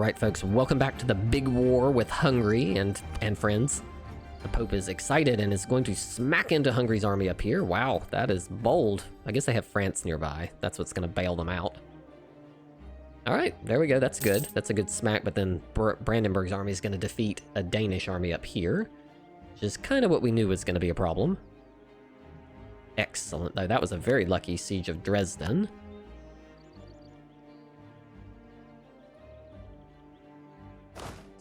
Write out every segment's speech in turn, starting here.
Alright folks, welcome back to the big war with Hungary and friends. The Pope is excited and is going to smack into Hungary's army up here. Wow, that is bold. I guess they have France nearby. That's what's going to bail them out. Alright, there we go, that's good. That's a good smack, but then Brandenburg's army is going to defeat a Danish army up here, which is kind of what we knew was going to be a problem. Excellent, though. That was a very lucky siege of Dresden.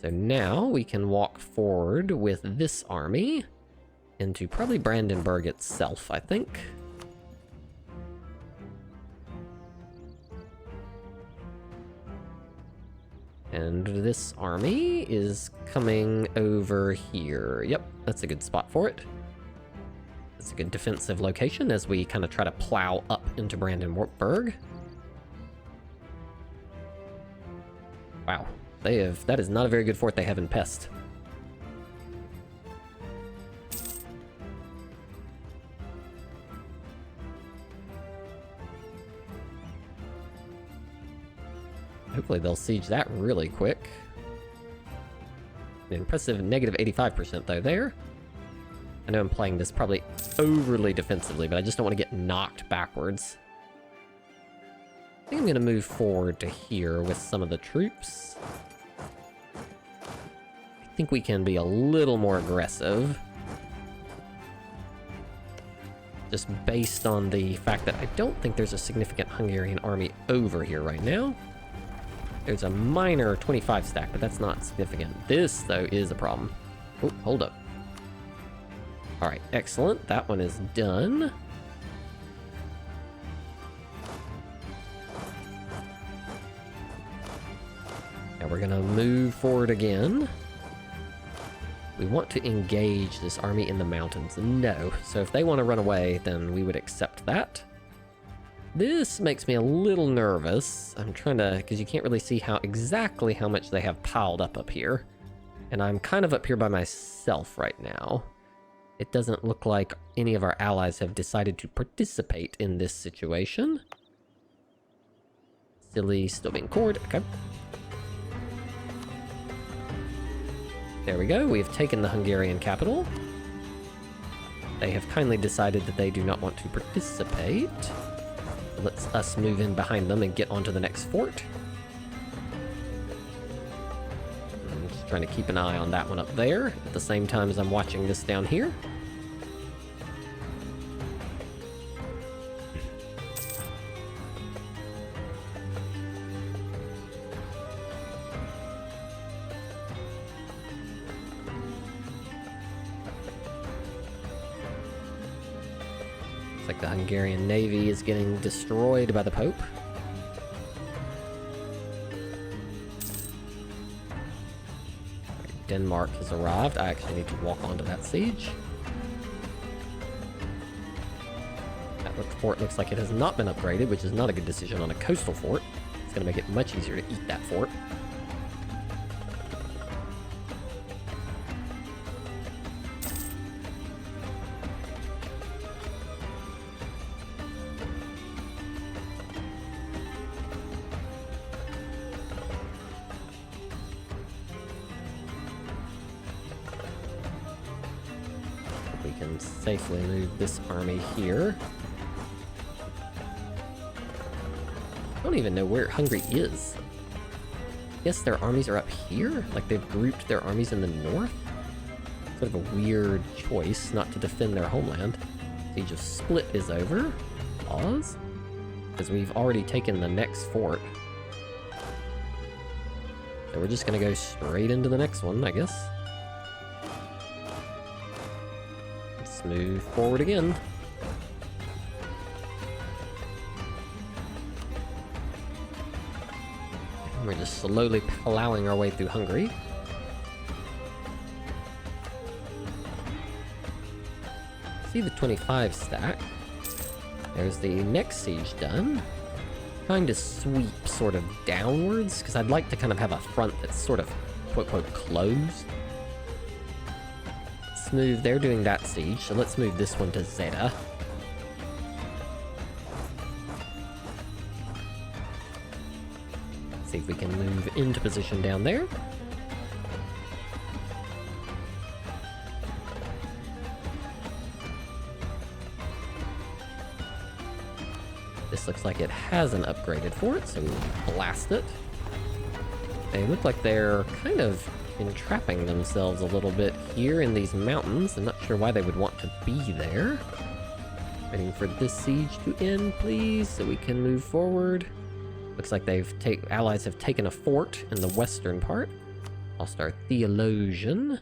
So now we can walk forward with this army into probably Brandenburg itself, I think. And this army is coming over here. Yep, that's a good spot for it. It's a good defensive location as we kind of try to plow up into Brandenburg. Wow. That is not a very good fort they have in Pest. Hopefully they'll siege that really quick. An impressive negative 85% though there. I know I'm playing this probably overly defensively, but I just don't want to get knocked backwards. I think I'm going to move forward to here with some of the troops. I think we can be a little more aggressive. Just based on the fact that I don't think there's a significant Hungarian army over here right now. There's a minor 25 stack, but that's not significant. This, though, is a problem. Oh, hold up. Alright, excellent. That one is done. Now we're gonna move forward again. We want to engage this army in the mountains. No. So if they want to run away, then we would accept that. This makes me a little nervous. I'm trying to, because you can't really see exactly how much they have piled up here. And I'm kind of up here by myself right now. It doesn't look like any of our allies have decided to participate in this situation. Silly, still being cored. Okay. There we go. We have taken the Hungarian capital. They have kindly decided that they do not want to participate. Let's us move in behind them and get onto the next fort. I'm just trying to keep an eye on that one up there at the same time as I'm watching this down here. Like the Hungarian navy is getting destroyed by the Pope. Denmark has arrived. I actually need to walk onto that siege. That fort looks like it has not been upgraded, which is not a good decision on a coastal fort. It's going to make it much easier to eat that fort. Safely move this army here. I don't even know where Hungary is. I guess their armies are up here? Like they've grouped their armies in the north? Sort of a weird choice not to defend their homeland. Siege of Split is over. Pause. Because we've already taken the next fort. So we're just gonna go straight into the next one, I guess. Move forward again. We're just slowly plowing our way through Hungary. See the 25 stack. There's the next siege done. Trying to sweep sort of downwards, because I'd like to kind of have a front that's sort of quote-quote closed. Move, they're doing that siege, so let's move this one to Zeta. See if we can move into position down there. This looks like it has an upgraded fort, so we'll blast it. They look like they're kind of entrapping themselves a little bit here in these mountains. I'm not sure why they would want to be there. Waiting for this siege to end, please, so we can move forward. Looks like allies have taken a fort in the western part. Lost our theologian.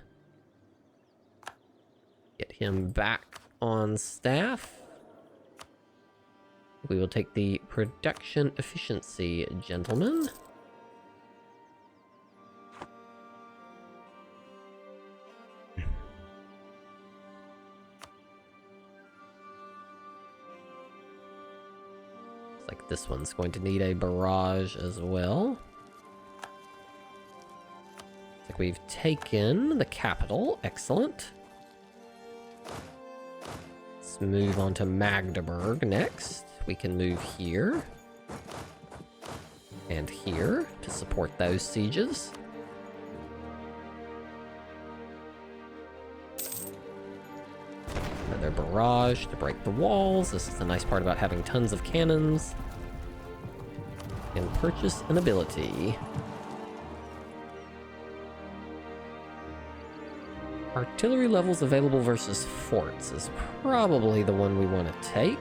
Get him back on staff. We will take the production efficiency, gentlemen. Looks like this one's going to need a barrage as well. Looks like we've taken the capital. Excellent. Let's move on to Magdeburg next. We can move here and here to support those sieges. Another barrage to break the walls. This is the nice part about having tons of cannons. And purchase an ability. Artillery levels available versus forts is probably the one we want to take,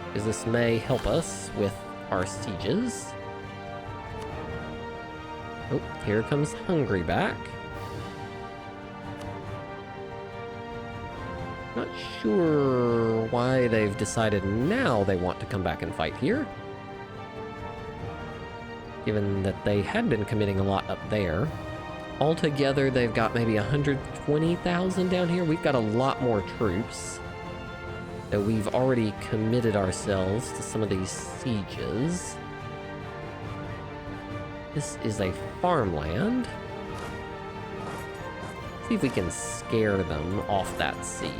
because this may help us with our sieges. Oh, here comes Hungary back. Not sure why they've decided now they want to come back and fight here, given that they had been committing a lot up there. Altogether, they've got maybe 120,000 down here. We've got a lot more troops. So we've already committed ourselves to some of these sieges. This is a farmland. See if we can scare them off that siege.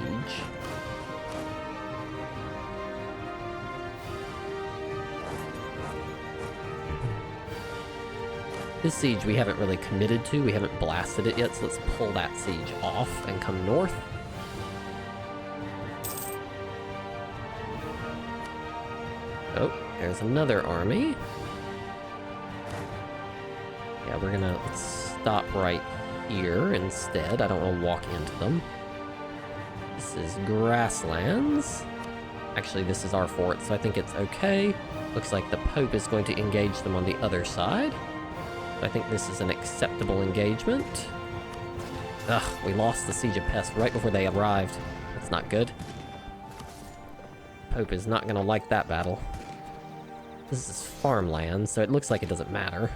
This siege we haven't really committed to. We haven't blasted it yet, so let's pull that siege off and come north. Oh, there's another army. Yeah, we're gonna stop right here instead. I don't want to walk into them. This is grasslands. Actually, this is our fort, so I think it's okay. Looks like the Pope is going to engage them on the other side. I think this is an acceptable engagement. Ugh, we lost the Siege of Pest right before they arrived. That's not good. Pope is not gonna like that battle. This is farmland, so it looks like it doesn't matter.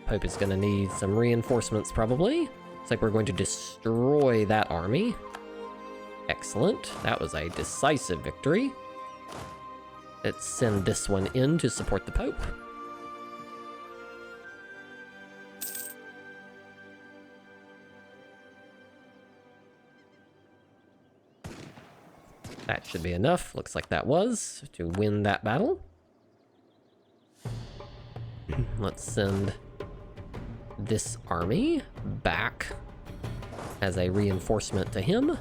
Pope is gonna need some reinforcements, probably. Looks like we're going to destroy that army. Excellent. That was a decisive victory. Let's send this one in to support the Pope. That should be enough. Looks like that was to win that battle. Let's send this army back as a reinforcement to him.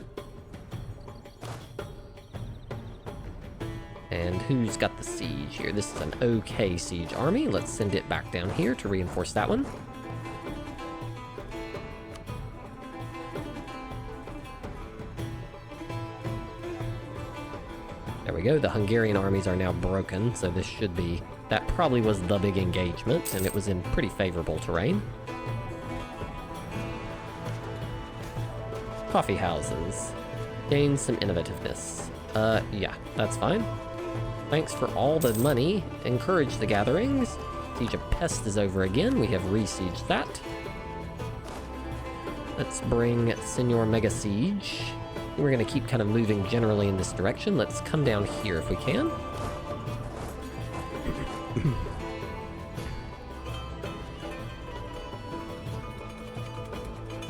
And who's got the siege here? This is an okay siege army. Let's send it back down here to reinforce that one. There we go. The Hungarian armies are now broken, so this should be... That probably was the big engagement, and it was in pretty favorable terrain. Coffee houses. Gain some innovativeness. Yeah, that's fine. Thanks for all the money. Encourage the gatherings. Siege of Pest is over again. We have re-sieged that. Let's bring Senor Mega Siege. We're going to keep kind of moving generally in this direction. Let's come down here if we can.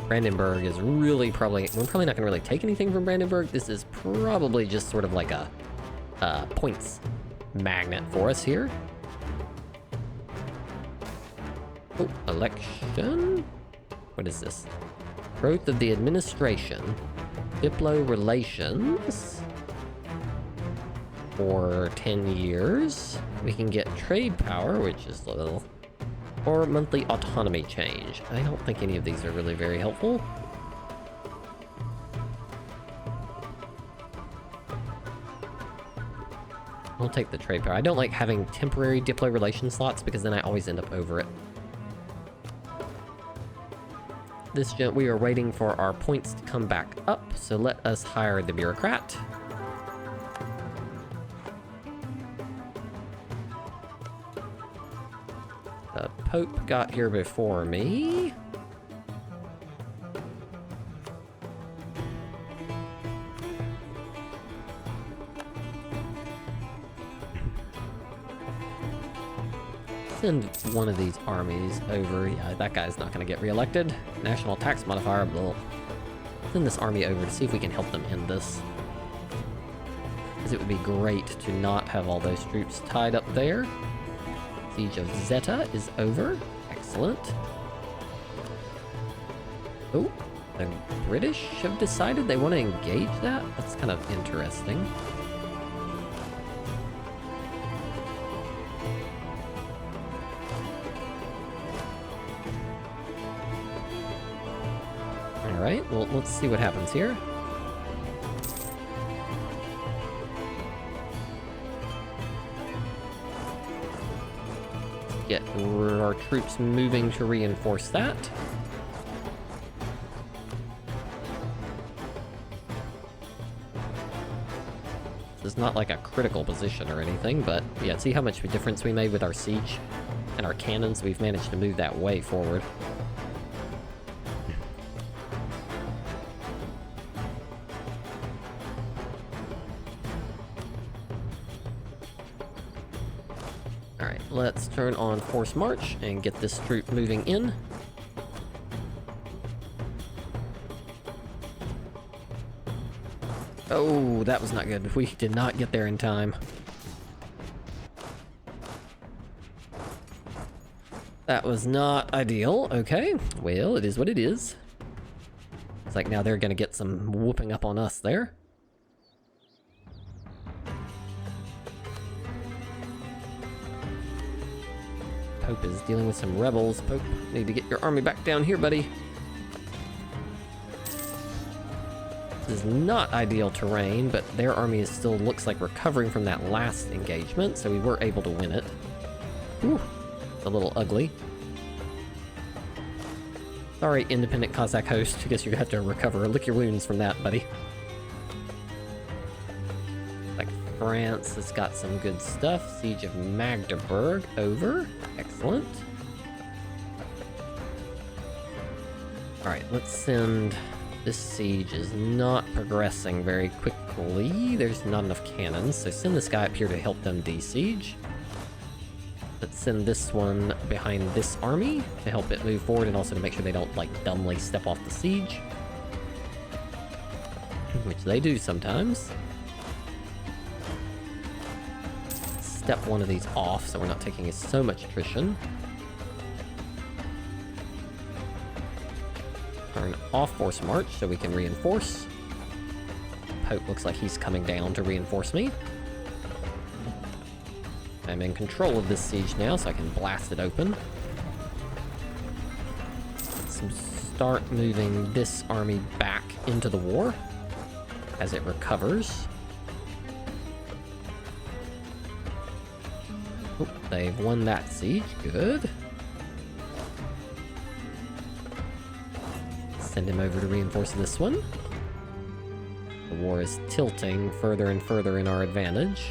Brandenburg is really probably... We're probably not going to really take anything from Brandenburg. This is probably just sort of like a points magnet for us here. Oh, election? What is this? Growth of the administration. Diplo relations. For 10 years. We can get trade power, which is little. Or monthly autonomy change. I don't think any of these are really very helpful. I'll take the trade power. I don't like having temporary Diplo relation slots because then I always end up over it. This gen, we are waiting for our points to come back up, so let us hire the bureaucrat. The Pope got here before me. Send one of these armies over. Yeah, that guy's not going to get reelected. National tax modifier. Blah. Send this army over to see if we can help them end this. Because it would be great to not have all those troops tied up there. Siege of Zeta is over. Excellent. Oh, the British have decided they want to engage that? That's kind of interesting. Alright, well, let's see what happens here. Get our troops moving to reinforce that. This is not like a critical position or anything, but yeah, see how much difference we made with our siege and our cannons? We've managed to move that way forward. Alright, let's turn on force march and get this troop moving in. Oh, that was not good. We did not get there in time. That was not ideal. Okay, well, it is what it is. It's like now they're gonna get some whooping up on us there. Pope is dealing with some rebels. Pope, need to get your army back down here, buddy. This is not ideal terrain, but their army is still looks like recovering from that last engagement, so we were able to win it. Whew, it's a little ugly. Sorry, independent Cossack host. I guess you're gonna have to recover. Lick your wounds from that, buddy. Like France has got some good stuff. Siege of Magdeburg over. Excellent. Alright, let's send... This siege is not progressing very quickly. There's not enough cannons, so send this guy up here to help them de-siege. Let's send this one behind this army to help it move forward and also to make sure they don't, like, dumbly step off the siege. Which they do sometimes. Step one of these off so we're not taking so much attrition. Turn off force march so we can reinforce. Pope looks like he's coming down to reinforce me. I'm in control of this siege now, so I can blast it open. Let's start moving this army back into the war as it recovers. Oh, they've won that siege. Good. Send him over to reinforce this one. The war is tilting further and further in our advantage.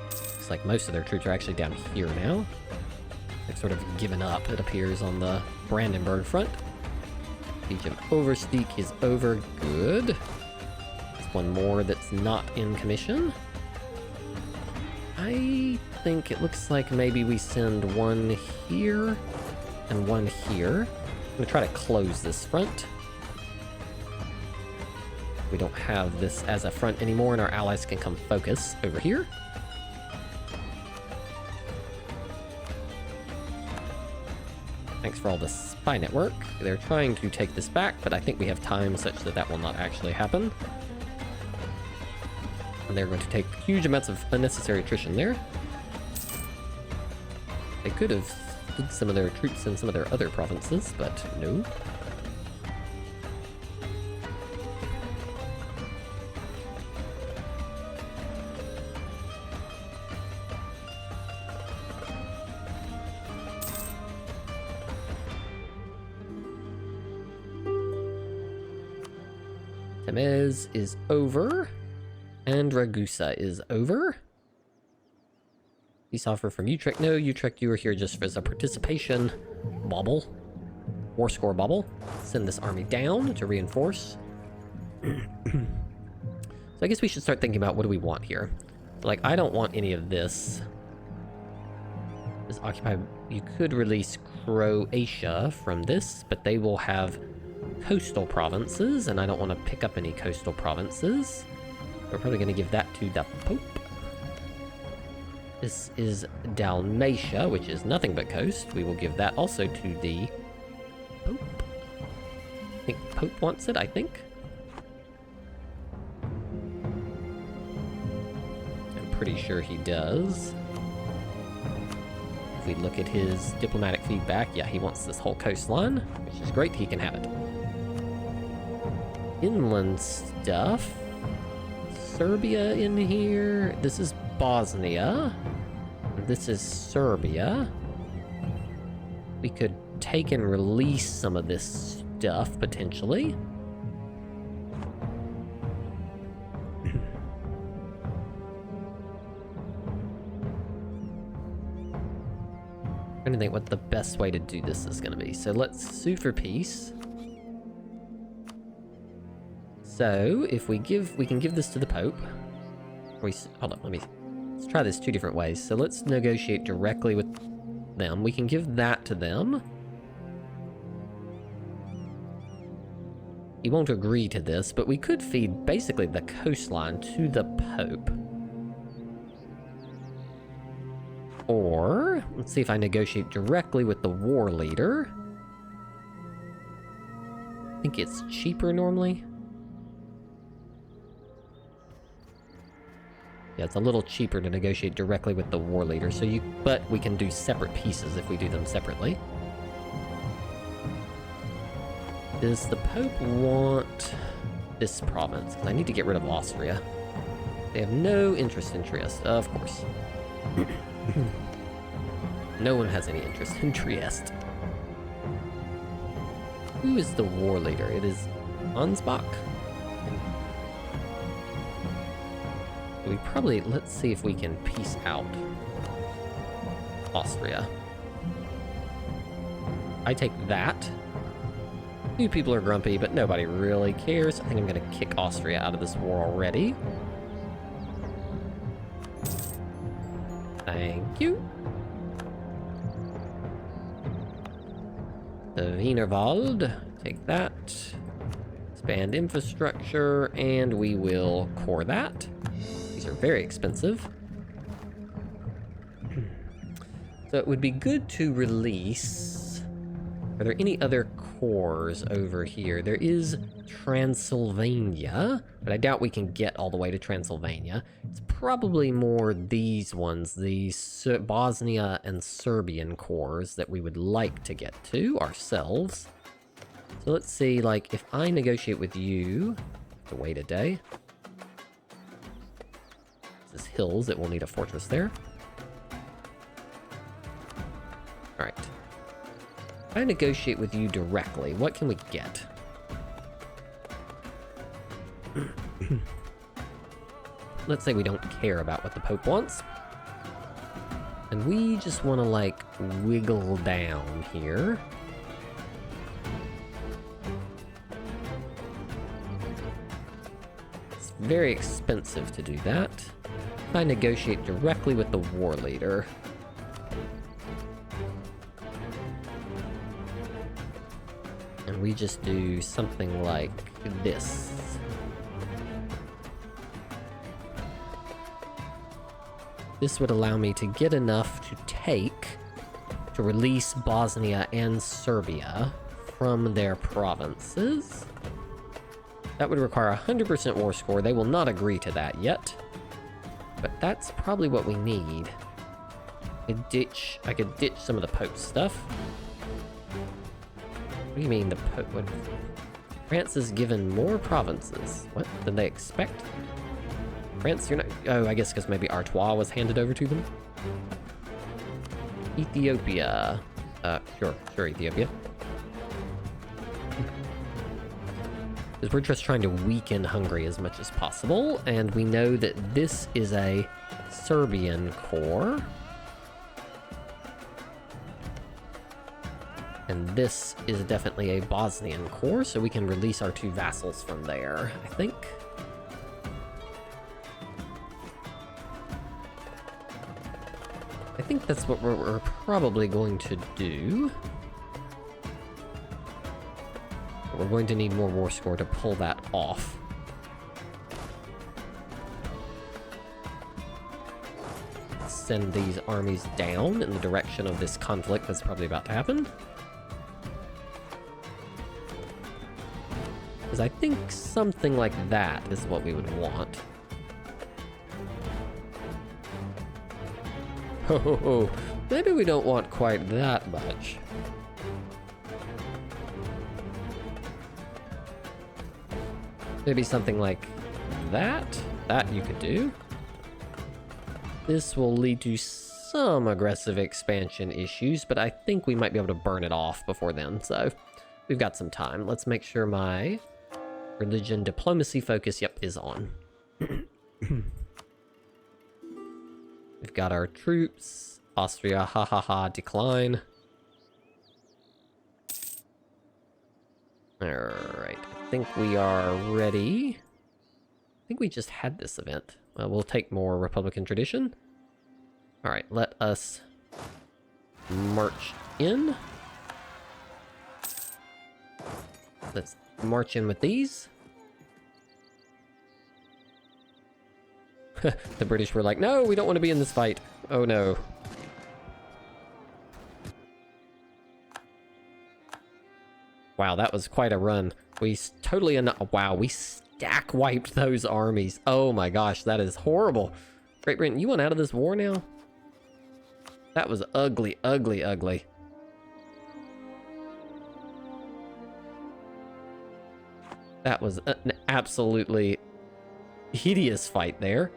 Looks like most of their troops are actually down here now. They've sort of given up, it appears, on the Brandenburg front. Siege of Oversteek is over. Good. There's one more that's not in commission. I think it looks like maybe we send one here and one here. I'm gonna try to close this front. We don't have this as a front anymore, and our allies can come focus over here. Thanks for all the spy network. They're trying to take this back, but I think we have time such that that will not actually happen. And they're going to take huge amounts of unnecessary attrition there. They could have put some of their troops in some of their other provinces, but no. Temez is over, and Ragusa is over. Peace offer from Utrecht. No, Utrecht, you are here just as a participation bauble. War score bauble. Send this army down to reinforce. So I guess we should start thinking about what do we want here. Like, I don't want any of this. This occupy... You could release Croatia from this, but they will have coastal provinces, and I don't want to pick up any coastal provinces. We're probably going to give that to the Pope. This is Dalmatia, which is nothing but coast. We will give that also to the Pope. I think Pope wants it, I think. I'm pretty sure he does. If we look at his diplomatic feedback, yeah, he wants this whole coastline, which is great. He can have it. Inland stuff. Serbia in here. This is Bosnia. This is Serbia. We could take and release some of this stuff, potentially. I'm trying to think what the best way to do this is going to be. So let's sue for peace. So if we can give this to the Pope. Hold on, let's try this two different ways. So let's negotiate directly with them. We can give that to them. He won't agree to this, but we could feed basically the coastline to the Pope. Or, let's see if I negotiate directly with the war leader. I think it's cheaper normally. Yeah, it's a little cheaper to negotiate directly with the war leader, but we can do separate pieces if we do them separately. Does the Pope want this province? Because I need to get rid of Austria. They have no interest in Trieste, of course. No one has any interest in Trieste. Who is the war leader? It is Ansbach. We probably, let's see if we can peace out Austria. I take that. Few people are grumpy, but nobody really cares. I think I'm gonna kick Austria out of this war already. Thank you. The Wienerwald, take that. Expand infrastructure, and we will core that. These are very expensive. So it would be good to release... Are there any other cores over here? There is Transylvania, but I doubt we can get all the way to Transylvania. It's probably more these ones, these Bosnia and Serbian cores that we would like to get to ourselves. So let's see, like, if I negotiate with you... To wait a day. This is hills, it will need a fortress there. Alright. If I negotiate with you directly, what can we get? Let's say we don't care about what the Pope wants. And we just want to, like, wiggle down here. It's very expensive to do that. If I negotiate directly with the war leader... And we just do something like this. This would allow me to get enough to take to release Bosnia and Serbia from their provinces. That would require 100% war score. They will not agree to that yet. But that's probably what we need. I could ditch some of the Pope stuff. What do you mean the Pope? What? France is given more provinces. What did they expect? France, you're not... Oh, I guess because maybe Artois was handed over to them. Ethiopia. Sure, Ethiopia. Because we're just trying to weaken Hungary as much as possible, and we know that this is a Serbian core. And this is definitely a Bosnian core, so we can release our 2 vassals from there, I think. I think that's what we're probably going to do. We're going to need more war score to pull that off. Send these armies down in the direction of this conflict that's probably about to happen. Because I think something like that is what we would want. Oh, maybe we don't want quite that much. Maybe something like that? That you could do. This will lead to some aggressive expansion issues, but I think we might be able to burn it off before then, so we've got some time. Let's make sure my religion diplomacy focus, yep, is on. We've got our troops. Austria, decline. Alright, I think we are ready. I think we just had this event. Well, we'll take more Republican tradition. Alright, let us march in. Let's march in with these. The British were like, no, we don't want to be in this fight. Oh no. Wow, that was quite a run. We totally... Wow, we stack wiped those armies. Oh my gosh, that is horrible. Great Britain, you want out of this war now? That was ugly, ugly, ugly. That was an absolutely hideous fight there.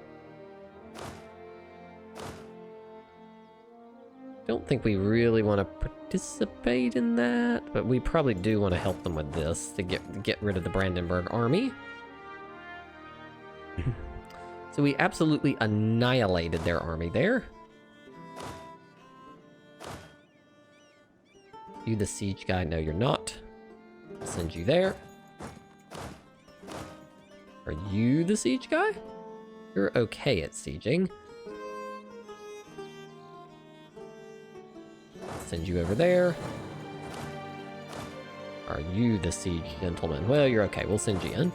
Don't think we really want to participate in that, but we probably do want to help them with this to get rid of the Brandenburg army. So we absolutely annihilated their army there. You the siege guy? No, you're not. I'll send you there. Are you the siege guy? You're okay at sieging. Send you over there. Are you the siege gentleman? Well, you're okay. We'll send you in.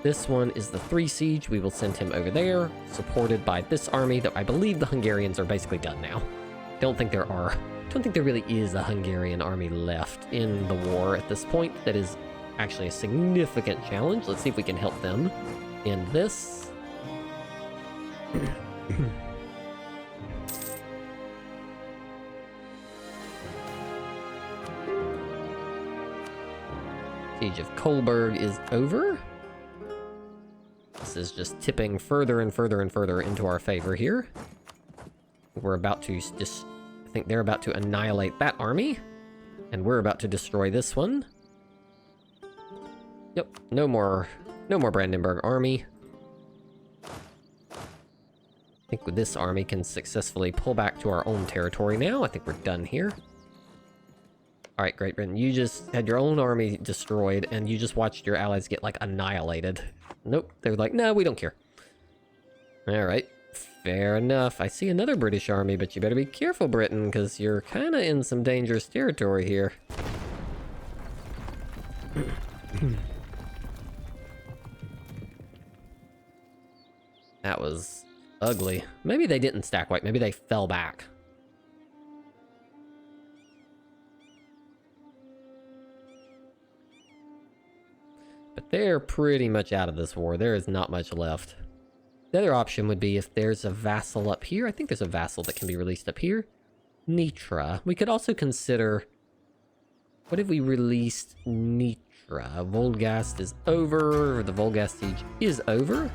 This one is the 3 siege. We will send him over there, supported by this army that I believe the Hungarians are basically done now. Don't think there really is a Hungarian army left in the war at this point. That is actually a significant challenge. Let's see if we can help them in this. Siege of Kolberg is over. This is just tipping further and further and further into our favor here. We're about to just... I think they're about to annihilate that army. And we're about to destroy this one. Yep, no more Brandenburg army. I think this army can successfully pull back to our own territory now. I think we're done here. Alright, Great Britain, you just had your own army destroyed, and you just watched your allies get, like, annihilated. Nope, they're like, no, we don't care. Alright, fair enough. I see another British army, but you better be careful, Britain, because you're kind of in some dangerous territory here. That was ugly. Maybe they didn't stack wipe. Maybe they fell back. But they're pretty much out of this war. There is not much left. The other option would be if there's a vassal up here. I think there's a vassal that can be released up here. Nitra. We could also consider... What if we released Nitra? Volgast is over. The Volgast siege is over.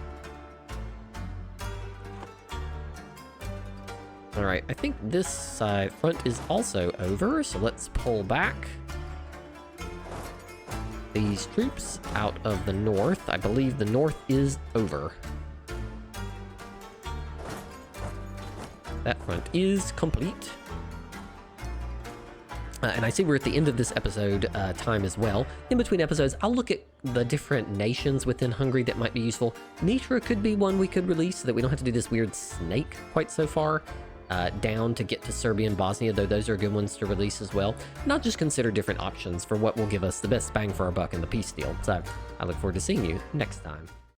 Alright, I think this side front is also over, so let's pull back these troops out of the north. I believe the north is over. That front is complete. And I see we're at the end of this episode time as well. In between episodes, I'll look at the different nations within Hungary that might be useful. Nitra could be one we could release so that we don't have to do this weird snake quite so far down to get to Serbia and Bosnia, though those are good ones to release as well. And I'll just consider different options for what will give us the best bang for our buck in the peace deal. So I look forward to seeing you next time.